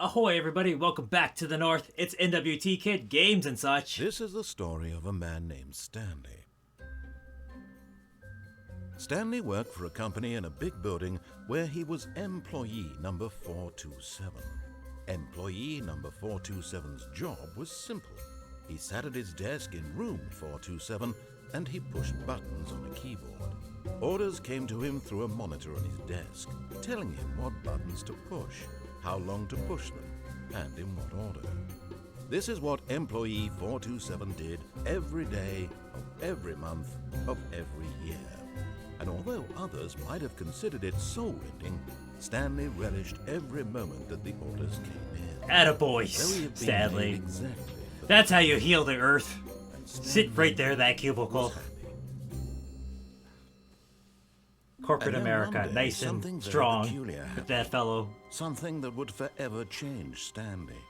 Ahoy everybody, welcome back to the North. It's NWT Kid Games and such. This is the story of a man named Stanley. Stanley worked for a company in a big building where he was employee number 427. Employee number 427's job was simple. He sat at his desk in room 427 and he pushed buttons on a keyboard. Orders came to him through a monitor on his desk, telling him what buttons to push, how long to push them, and in what order. This is what Employee 427 did every day of every month of every year. And although others might have considered it soul-rending, Stanley relished every moment that the orders came in. Attaboy, Stanley. Exactly That's how you heal the Earth. Sit right there, that cubicle. Corporate America, nice and strong with that fellow. Something that would forever change Stanley.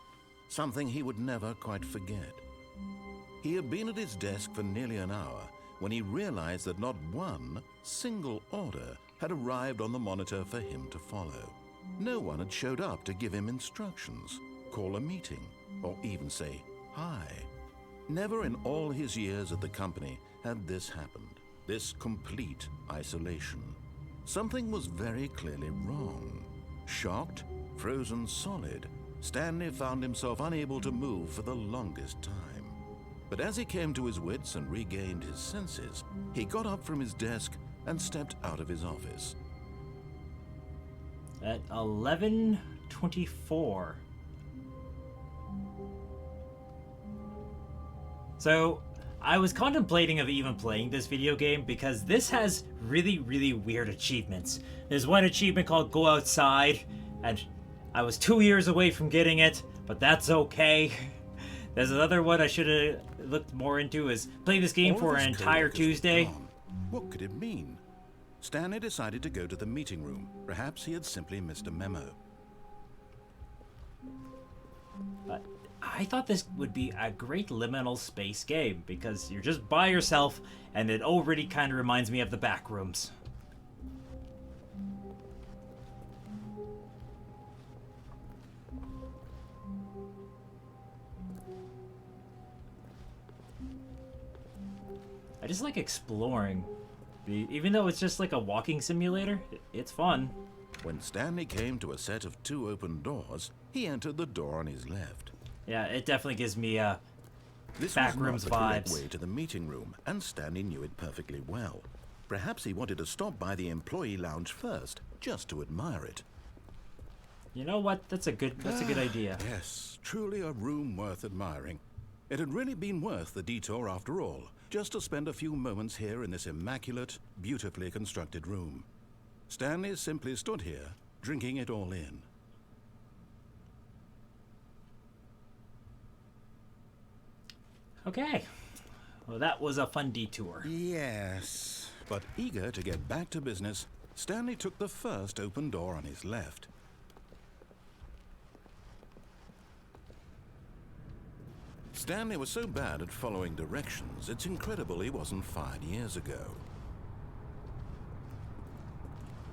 Something he would never quite forget. He had been at his desk for nearly an hour when he realized that not one single order had arrived on the monitor for him to follow. No one had showed up to give him instructions, call a meeting, or even say hi. Never in all his years at the company had this happened, this complete isolation. Something was very clearly wrong. Shocked, frozen solid, Stanley found himself unable to move for the longest time. But as he came to his wits and regained his senses, he got up from his desk and stepped out of his office. At 11:24. So, I was contemplating of even playing this video game because this has really weird achievements. There's one achievement called Go Outside, and I was 2 years away from getting it, but that's okay. There's another one I should have looked more into, is play this game for an entire Tuesday. What could it mean? Stanley decided to go to the meeting room. Perhaps he had simply missed a memo. I thought this would be a great liminal space game because you're just by yourself and it already kind of reminds me of the back rooms. I just like exploring. Even though it's just like a walking simulator, it's fun. When Stanley came to a set of 2 open doors, he entered the door on his left. Yeah, it definitely gives me This backrooms was not the correct vibes. way to the meeting room, and Stanley knew it perfectly well. Perhaps he wanted to stop by the employee lounge first, just to admire it. You know what? That's a good idea. Yes, truly a room worth admiring. It had really been worth the detour after all, just to spend a few moments here in this immaculate, beautifully constructed room. Stanley simply stood here, drinking it all in. Okay. Well, that was a fun detour. Yes. But eager to get back to business, Stanley took the first open door on his left. Stanley was so bad at following directions, it's incredible he wasn't fired years ago.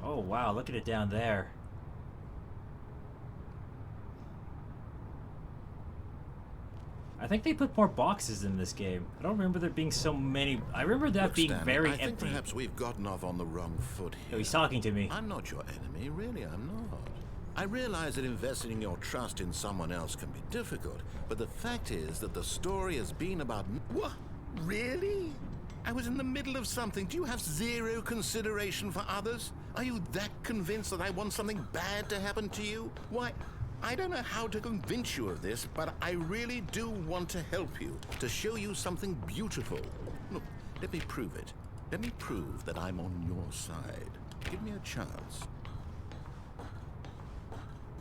Oh wow, look at it down there. I think they put more boxes in this game. I don't remember there being so many. I remember that being Stanley, very I think empty. perhaps we've gotten off on the wrong foot here. Oh, he's talking to me. I'm not your enemy, really, I'm not. I realize that investing your trust in someone else can be difficult, but the fact is that the story has been about... What? Really? I was in the middle of something. Do you have zero consideration for others? Are you that convinced that I want something bad to happen to you? Why, I don't know how to convince you of this, but I really do want to help you, to show you something beautiful. Look, let me prove it. Let me prove that I'm on your side. Give me a chance.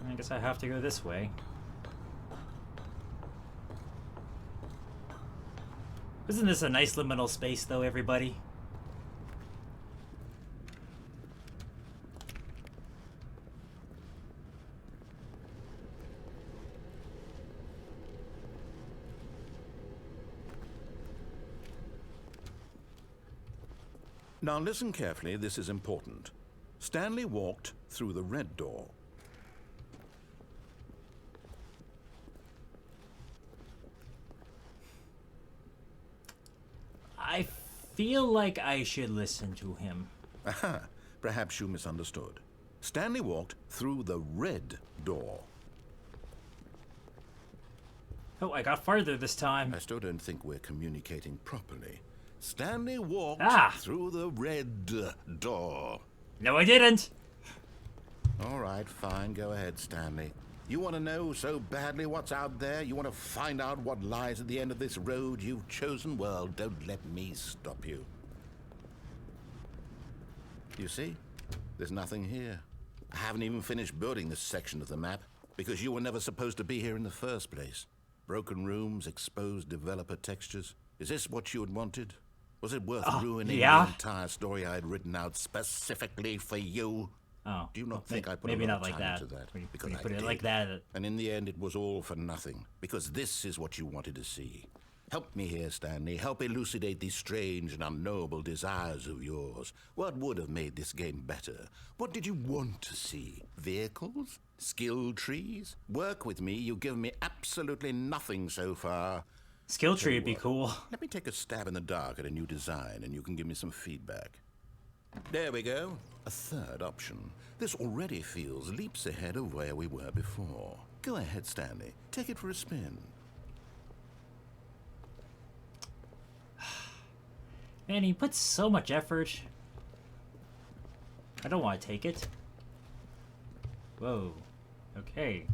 I guess I have to go this way. Isn't this a nice liminal space, though, everybody? Now listen carefully, this is important. Stanley walked through the red door. feel like I should listen to him. Aha, perhaps you misunderstood. Stanley walked through the red door. Oh, I got farther this time. I still don't think we're communicating properly. Stanley walked through the red door. No, I didn't. All right, fine. Go ahead, Stanley. You want to know so badly what's out there? You want to find out what lies at the end of this road you've chosen? Well, don't let me stop you. You see? There's nothing here. I haven't even finished building this section of the map because you were never supposed to be here in the first place. Broken rooms, exposed developer textures. Is this what you had wanted? Was it worth ruining the entire story I had written out specifically for you? Oh, Do you not think I put maybe a lot not of like time that. into that? When you Because I put it did. like that. And in the end, it was all for nothing. Because this is what you wanted to see. Help me here, Stanley. Help elucidate these strange and unknowable desires of yours. What would have made this game better? What did you want to see? Vehicles? Skill trees? Work with me. You've given me absolutely nothing so far. Skill tree would be cool. Let me take a stab in the dark at a new design, and you can give me some feedback. There we go. A third option. This already feels leaps ahead of where we were before. Go ahead, Stanley. Take it for a spin. Man, he puts so much effort. I don't want to take it. Whoa. Okay.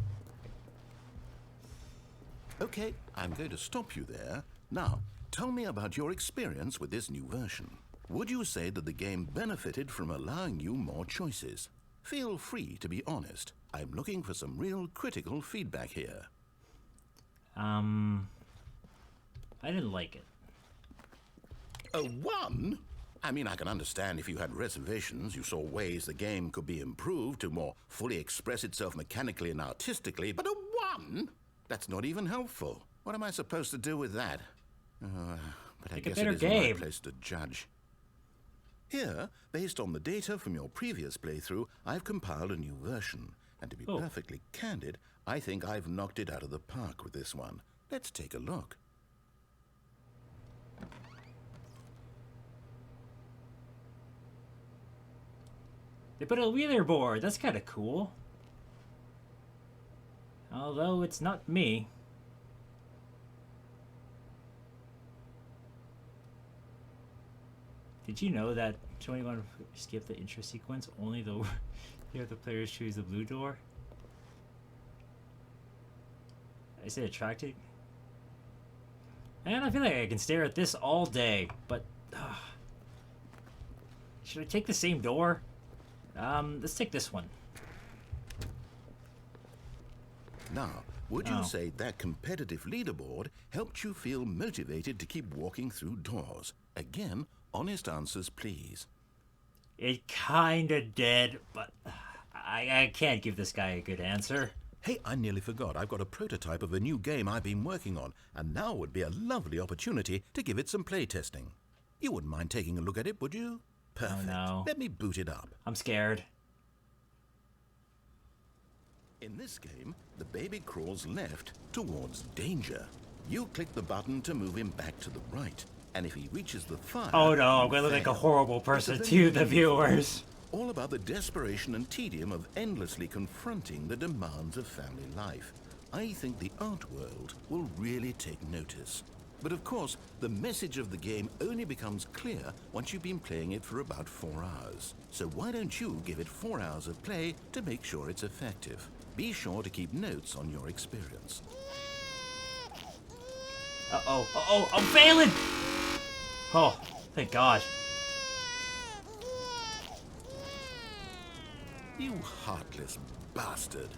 Okay, I'm going to stop you there. Now, tell me about your experience with this new version. Would you say that the game benefited from allowing you more choices? Feel free to be honest. I'm looking for some real critical feedback here. I didn't like it. A 1? I mean, I can understand if you had reservations, you saw ways the game could be improved to more fully express itself mechanically and artistically, but a 1? That's not even helpful. What am I supposed to do with that? But I guess it isn't my place to judge. Here, based on the data from your previous playthrough, I've compiled a new version. And to be perfectly candid, I think I've knocked it out of the park with this one. Let's take a look. They put a wheeler board. That's kind of cool. Although it's not me. Did you know that 21 skip the intro sequence only though if the players choose the blue door? I say attracting. And I feel like I can stare at this all day, but should I take the same door? Let's take this one. Now, would you say that competitive leaderboard helped you feel motivated to keep walking through doors? Again, honest answers, please. It kinda did, but I can't give this guy a good answer. Hey, I nearly forgot. I've got a prototype of a new game I've been working on, and now would be a lovely opportunity to give it some playtesting. You wouldn't mind taking a look at it, would you? Perfect. Oh, no. Let me boot it up. I'm scared. In this game, the baby crawls left towards danger. You click the button to move him back to the right, and if he reaches the fire... Oh no, I'm gonna look like a horrible person to the viewers. All about the desperation and tedium of endlessly confronting the demands of family life. I think the art world will really take notice. But of course, the message of the game only becomes clear once you've been playing it for about 4 hours. So why don't you give it 4 hours of play to make sure it's effective? Be sure to keep notes on your experience. Uh-oh, I'm failing! Oh, thank God. You heartless bastard.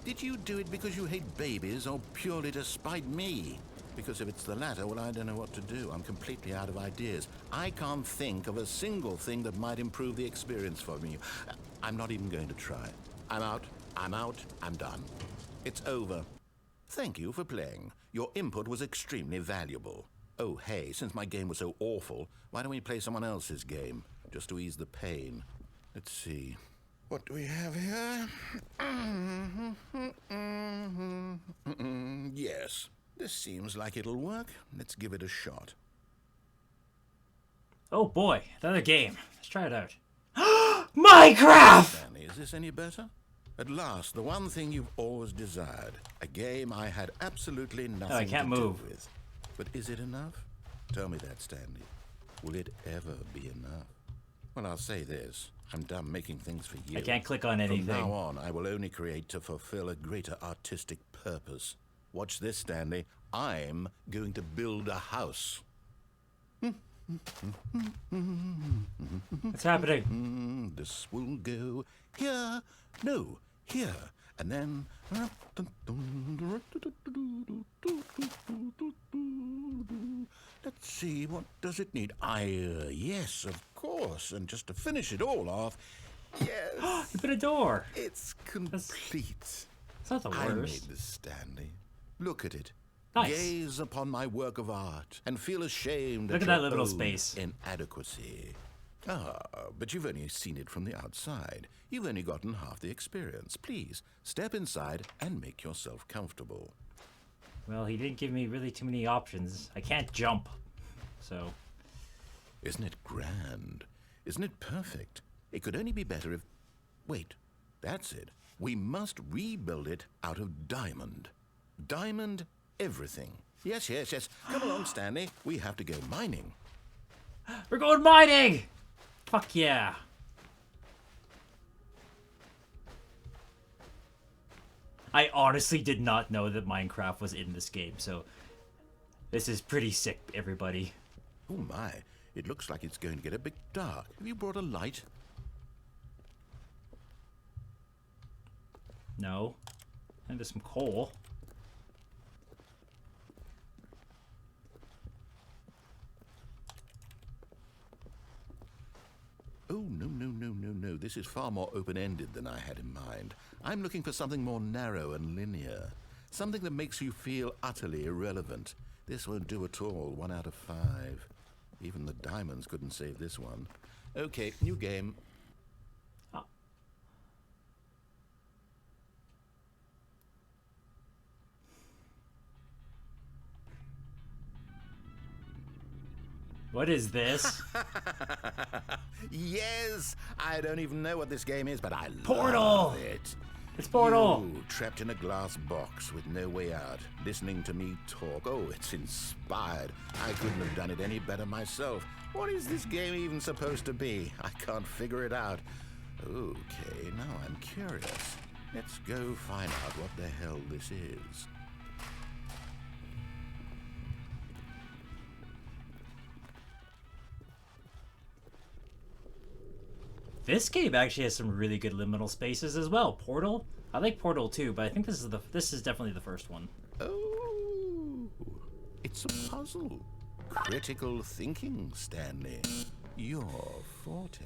Did you do it because you hate babies or purely to spite me? Because if it's the latter, well, I don't know what to do. I'm completely out of ideas. I can't think of a single thing that might improve the experience for me. I'm not even going to try. I'm out, I'm done. It's over. Thank you for playing. Your input was extremely valuable. Oh, hey, since my game was so awful, why don't we play someone else's game? Just to ease the pain. Let's see. What do we have here? Yes, this seems like it'll work. Let's give it a shot. Oh boy, another game. Let's try it out. Minecraft! Stanley, is this any better? At last, the one thing you've always desired. A game I had absolutely nothing I can't to move. do with. But is it enough? Tell me that, Stanley. Will it ever be enough? Well, I'll say this. I'm done making things for you. I can't click on anything. From now on, I will only create to fulfill a greater artistic purpose. Watch this, Stanley. I'm going to build a house. What's happening? This will go here. No, here. And then... Let's see, what does it need? Yes, of course. And just to finish it all off, yes. You put a door. It's complete. It's not the I made worst. this, Stanley. Look at it. Nice. Gaze upon my work of art and feel ashamed Look at at that your liminal own space. inadequacy. Ah, but you've only seen it from the outside. You've only gotten half the experience. Please, step inside and make yourself comfortable. Well, he didn't give me really too many options. I can't jump. So, Isn't it grand? Isn't it perfect? It could only be better if... Wait, that's it. We must rebuild it out of diamond. Diamond everything. Yes, yes, yes. Come along, Stanley. We have to go mining. we're going mining! Fuck yeah. I honestly did not know that Minecraft was in this game, so this is pretty sick, everybody. Oh my, it looks like it's going to get a bit dark. Have you brought a light? No. And there's some coal. Oh, no, no, no, no, no. This is far more open-ended than I had in mind. I'm looking for something more narrow and linear. Something that makes you feel utterly irrelevant. This won't do at all. 1 out of 5. Even the diamonds couldn't save this one. Okay, new game. Oh. What is this? Yes! I don't even know what this game is, but I Portal! love it. It's Portal! You, trapped in a glass box with no way out, listening to me talk. Oh, it's inspired. I couldn't have done it any better myself. What is this game even supposed to be? I can't figure it out. Okay, now I'm curious. Let's go find out what the hell this is. This game actually has some really good liminal spaces as well. Portal? I like Portal too, but I think this is definitely the first one. Oh, it's a puzzle. Critical thinking, Stanley. Your forte.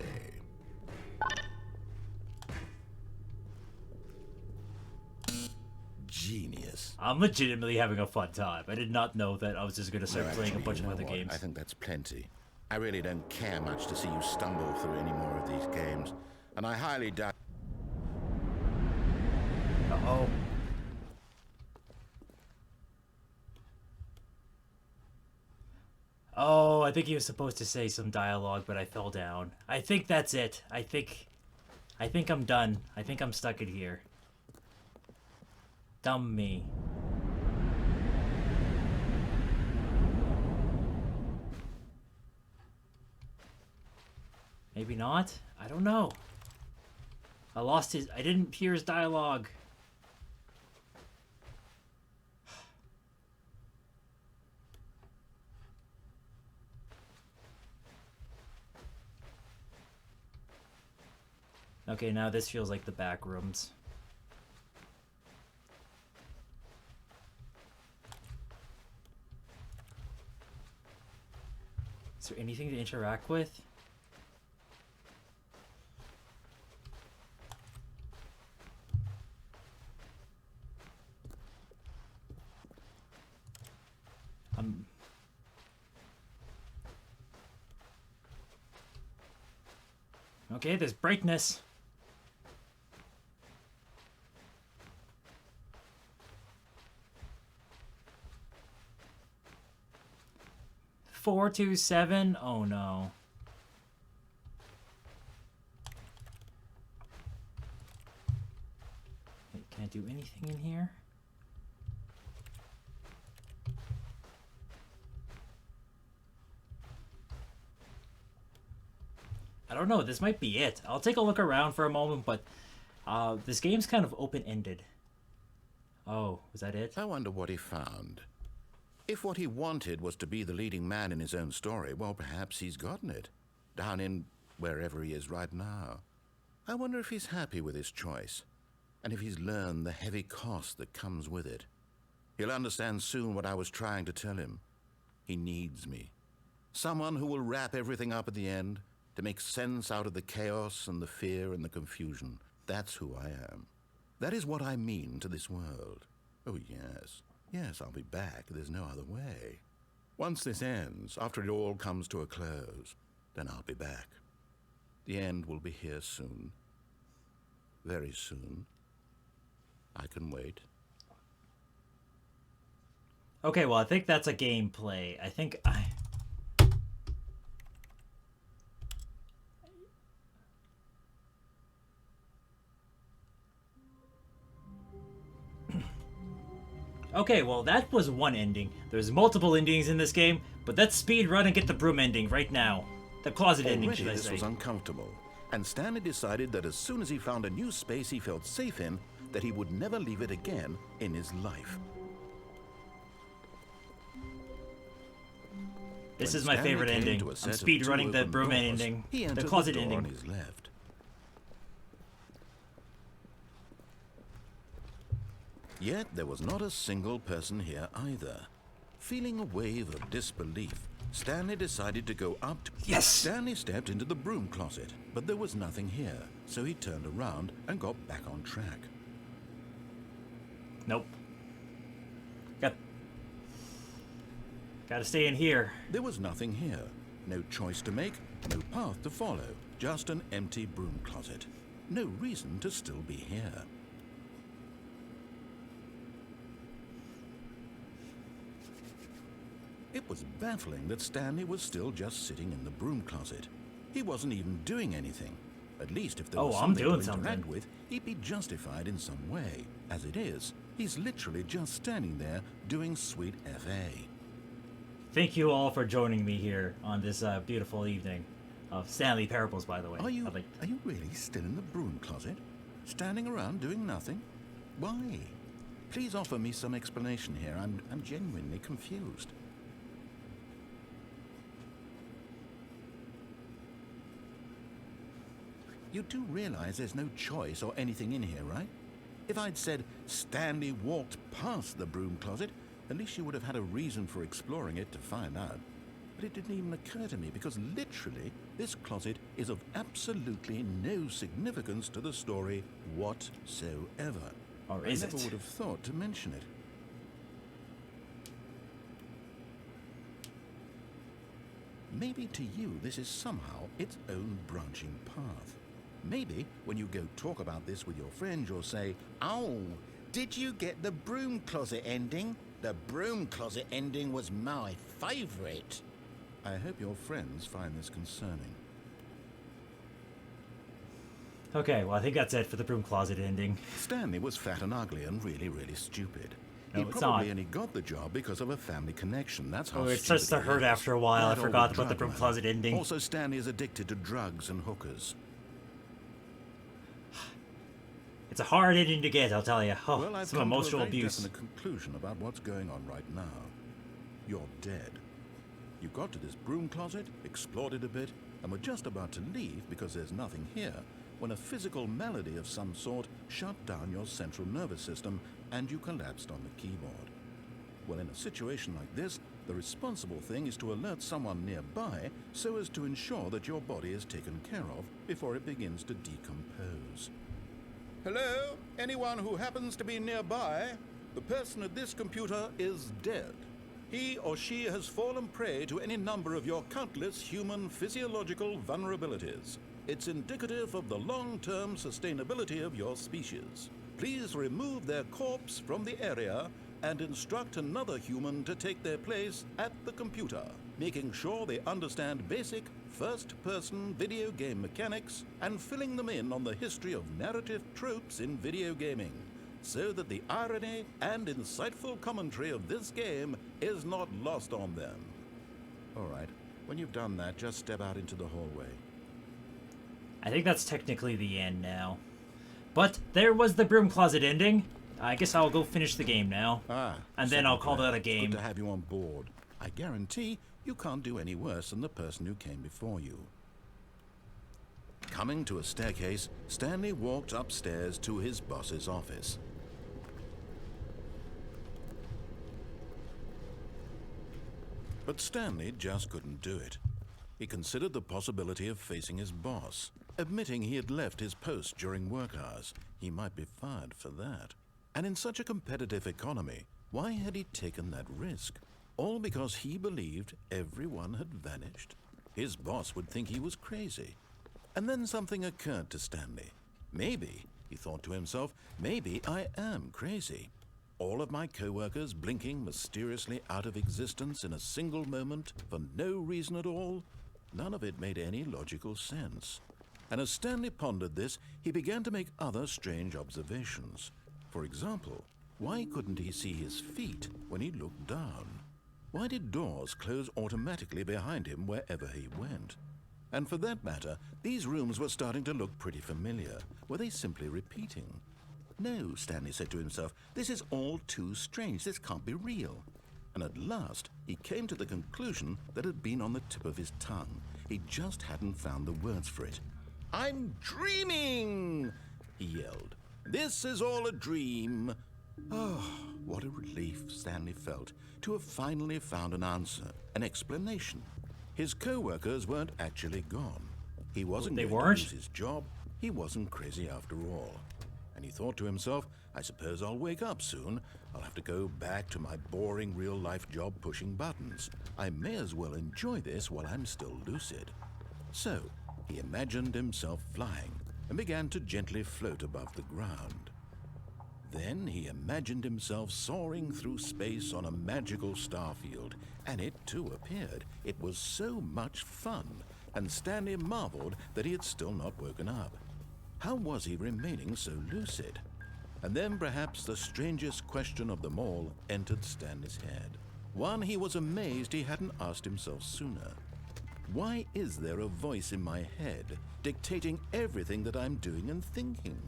Genius. I'm legitimately having a fun time. I did not know that I was just gonna start No, playing a actually, bunch you of know other what? games. I think that's plenty. I really don't care much to see you stumble through any more of these games. And I highly doubt... Uh-oh. Oh, I think he was supposed to say some dialogue, but I fell down. I think that's it. I think I'm done. I think I'm stuck in here. Dumb me. Maybe not? I don't know. I didn't hear his dialogue. Okay, now this feels like the back rooms. Is there anything to interact with? Okay, there's brightness. Four, 2, 7. Oh no. do anything in here? I don't know, this might be it. I'll take a look around for a moment, but this game's kind of open-ended. Oh, was that it? I wonder what he found. If what he wanted was to be the leading man in his own story, well, perhaps he's gotten it. Down in wherever he is right now. I wonder if he's happy with his choice, and if he's learned the heavy cost that comes with it. He'll understand soon what I was trying to tell him. He needs me. Someone who will wrap everything up at the end, to make sense out of the chaos and the fear and the confusion. That's who I am. That is what I mean to this world. Oh, yes. Yes, I'll be back. There's no other way. Once this ends, after it all comes to a close, then I'll be back. The end will be here soon. Very soon. I can wait. Okay, well, I think that's a gameplay. I think I... Okay, well, that was one ending. There's multiple endings in this game, but let's speed run and get the broom ending right now. The closet ending, should I say. This was uncomfortable, and Stanley decided that as soon as he found a new space he felt safe in, that he would never leave it again in his life. This is my favorite ending. I'm speed running the broom ending. The closet ending. On his left. Yet there was not a single person here either. Feeling a wave of disbelief, Stanley decided to go up to... Yes! Stanley stepped into the broom closet, but there was nothing here, so he turned around and got back on track. Nope. Gotta stay in here. There was nothing here. No choice to make, no path to follow. Just an empty broom closet. No reason to still be here. It was baffling that Stanley was still just sitting in the broom closet. He wasn't even doing anything. At least if there was something to interact with, he'd be justified in some way. As it is, he's literally just standing there doing sweet FA. Thank you all for joining me here on this beautiful evening of Stanley Parables, by the way. Are you really still in the broom closet? Standing around doing nothing? Why? Please offer me some explanation here. I'm genuinely confused. You do realize there's no choice or anything in here, right? If I'd said Stanley walked past the broom closet, at least you would have had a reason for exploring it to find out. But it didn't even occur to me because literally this closet is of absolutely no significance to the story whatsoever. Or is it? I never would have thought to mention it. Maybe to you this is somehow its own branching path. Maybe when you go talk about this with your friends, you'll say, "Oh, did you get the broom closet ending? The broom closet ending was my favorite." I hope your friends find this concerning. Okay, well, I think that's it for the broom closet ending. Stanley was fat and ugly and really, really stupid. No, he probably only got the job because of a family connection. That's how it starts to hurt after a while. I forgot about the broom closet ending. Also, Stanley is addicted to drugs and hookers. It's a hard ending to get, I'll tell you. Oh, well, I've some come emotional to a very abuse. definite conclusion about what's going on right now. You're dead. You got to this broom closet, explored it a bit, and were just about to leave because there's nothing here, when a physical malady of some sort shut down your central nervous system and you collapsed on the keyboard. Well, in a situation like this, the responsible thing is to alert someone nearby so as to ensure that your body is taken care of before it begins to decompose. Hello? Anyone who happens to be nearby? The person at this computer is dead. He or she has fallen prey to any number of your countless human physiological vulnerabilities. It's indicative of the long-term sustainability of your species. Please remove their corpse from the area and instruct another human to take their place at the computer, making sure they understand basic first-person video game mechanics and filling them in on the history of narrative tropes in video gaming. so that the irony and insightful commentary of this game is not lost on them. All right, when you've done that, just step out into the hallway. I think that's technically the end now. But there was the broom closet ending. I guess I'll go finish the game now. And then I'll call that a game. Good to have you on board. I guarantee you can't do any worse than the person who came before you. Coming to a staircase, Stanley walked upstairs to his boss's office. But Stanley just couldn't do it. He considered the possibility of facing his boss. Admitting he had left his post during work hours, he might be fired for that. And in such a competitive economy, why had he taken that risk? All because he believed everyone had vanished? His boss would think he was crazy. And then something occurred to Stanley. Maybe, he thought to himself, maybe I am crazy. All of my co-workers blinking mysteriously out of existence in a single moment for no reason at all? None of it made any logical sense. And as Stanley pondered this, he began to make other strange observations. For example, why couldn't he see his feet when he looked down? Why did doors close automatically behind him wherever he went? And for that matter, these rooms were starting to look pretty familiar. Were they simply repeating? No, Stanley said to himself, this is all too strange. This can't be real. And at last, he came to the conclusion that had been on the tip of his tongue. He just hadn't found the words for it. I'm dreaming, he yelled. This is all a dream. Oh, what a relief Stanley felt to have finally found an answer, an explanation. His co-workers weren't actually gone. He wasn't going to lose his job. He wasn't crazy after all. And he thought to himself, I suppose I'll wake up soon. I'll have to go back to my boring real-life job pushing buttons. I may as well enjoy this while I'm still lucid. So, he imagined himself flying and began to gently float above the ground. Then he imagined himself soaring through space on a magical starfield, and it too appeared. It was so much fun, and Stanley marveled that he had still not woken up. How was he remaining so lucid? And then perhaps the strangest question of them all entered Stanley's head. One he was amazed he hadn't asked himself sooner. Why is there a voice in my head dictating everything that I'm doing and thinking?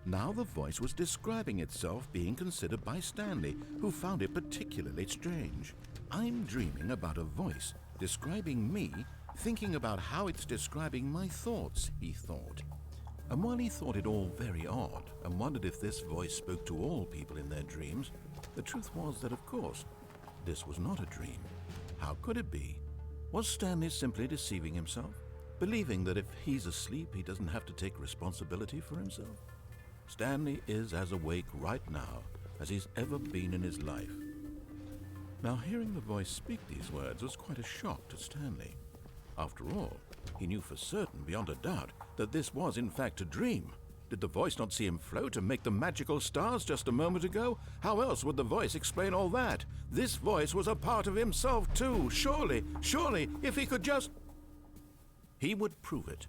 Now the voice was describing itself being considered by Stanley, who found it particularly strange. I'm dreaming about a voice describing me, thinking about how it's describing my thoughts, he thought. And while he thought it all very odd and wondered if this voice spoke to all people in their dreams, the truth was that, of course, this was not a dream. How could it be? Was Stanley simply deceiving himself, believing that if he's asleep, he doesn't have to take responsibility for himself? Stanley is as awake right now as he's ever been in his life. Now, hearing the voice speak these words was quite a shock to Stanley. After all, he knew for certain, beyond a doubt, that this was in fact a dream. Did the voice not see him float and make the magical stars just a moment ago? How else would the voice explain all that? This voice was a part of himself too. Surely, if he could just... He would prove it.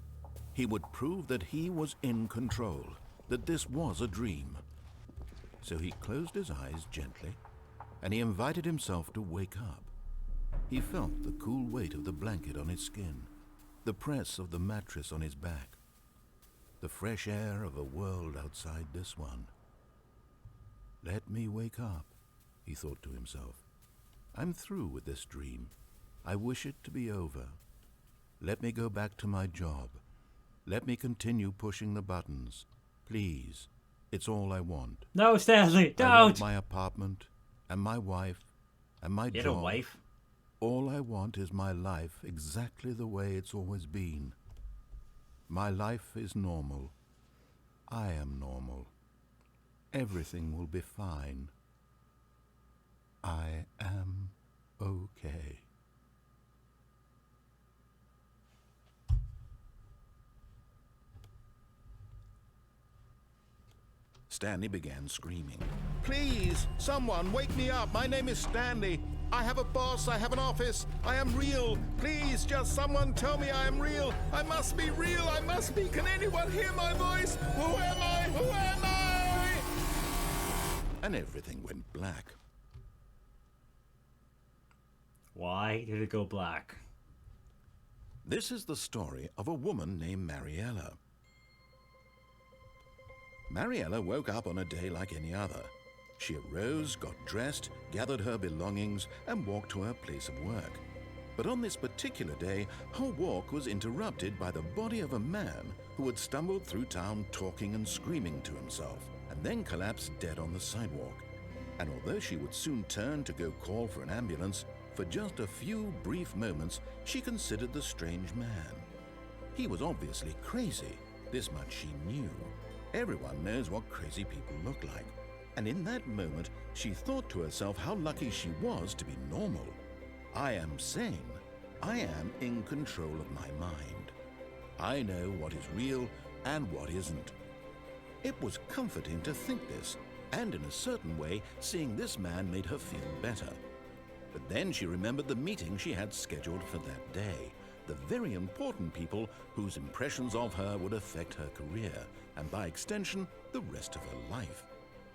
He would prove that he was in control, that this was a dream. So he closed his eyes gently, and he invited himself to wake up. He felt the cool weight of the blanket on his skin, the press of the mattress on his back, the fresh air of a world outside this one. Let me wake up, he thought to himself. I'm through with this dream. I wish it to be over. Let me go back to my job. Let me continue pushing the buttons. Please, it's all I want. No, Stanley, don't! I want my apartment, and my wife, and my job. You had a wife? All I want is my life exactly the way it's always been. My life is normal. I am normal. Everything will be fine. I am okay. Stanley began screaming. Please, someone, wake me up. My name is Stanley. I have a boss. I have an office. I am real. Please, just someone tell me I am real. I must be real. I must be. Can anyone hear my voice? Who am I? Who am I? and everything went black. Why did it go black? This is the story of a woman named Mariella. Mariella woke up on a day like any other. She arose, got dressed, gathered her belongings, and walked to her place of work. But on this particular day, her walk was interrupted by the body of a man who had stumbled through town talking and screaming to himself, and then collapsed dead on the sidewalk. And although she would soon turn to go call for an ambulance, for just a few brief moments she considered the strange man. He was obviously crazy, this much she knew. Everyone knows what crazy people look like. And in that moment, she thought to herself how lucky she was to be normal. I am sane. I am in control of my mind. I know what is real and what isn't. It was comforting to think this, and in a certain way, seeing this man made her feel better. But then she remembered the meeting she had scheduled for that day, the very important people whose impressions of her would affect her career, and by extension, the rest of her life.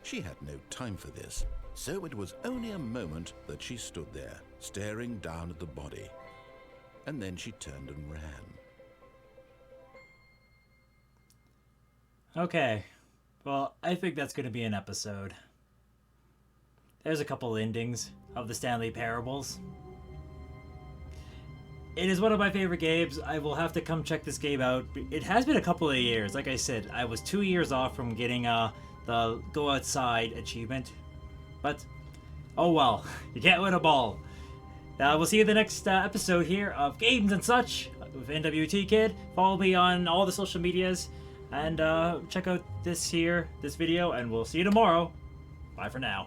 She had no time for this, so it was only a moment that she stood there, staring down at the body. And then she turned and ran. Okay, well, I think that's going to be an episode. There's a couple endings of the Stanley Parables. It is one of my favorite games. I will have to come check this game out. It has been a couple of years. Like I said, I was 2 years off from getting the Go Outside achievement. But, oh well, you can't win them all. We'll see you in the next episode here of Games and Such with NWT Kid. Follow me on all the social medias. And check out this video, and we'll see you tomorrow. Bye for now.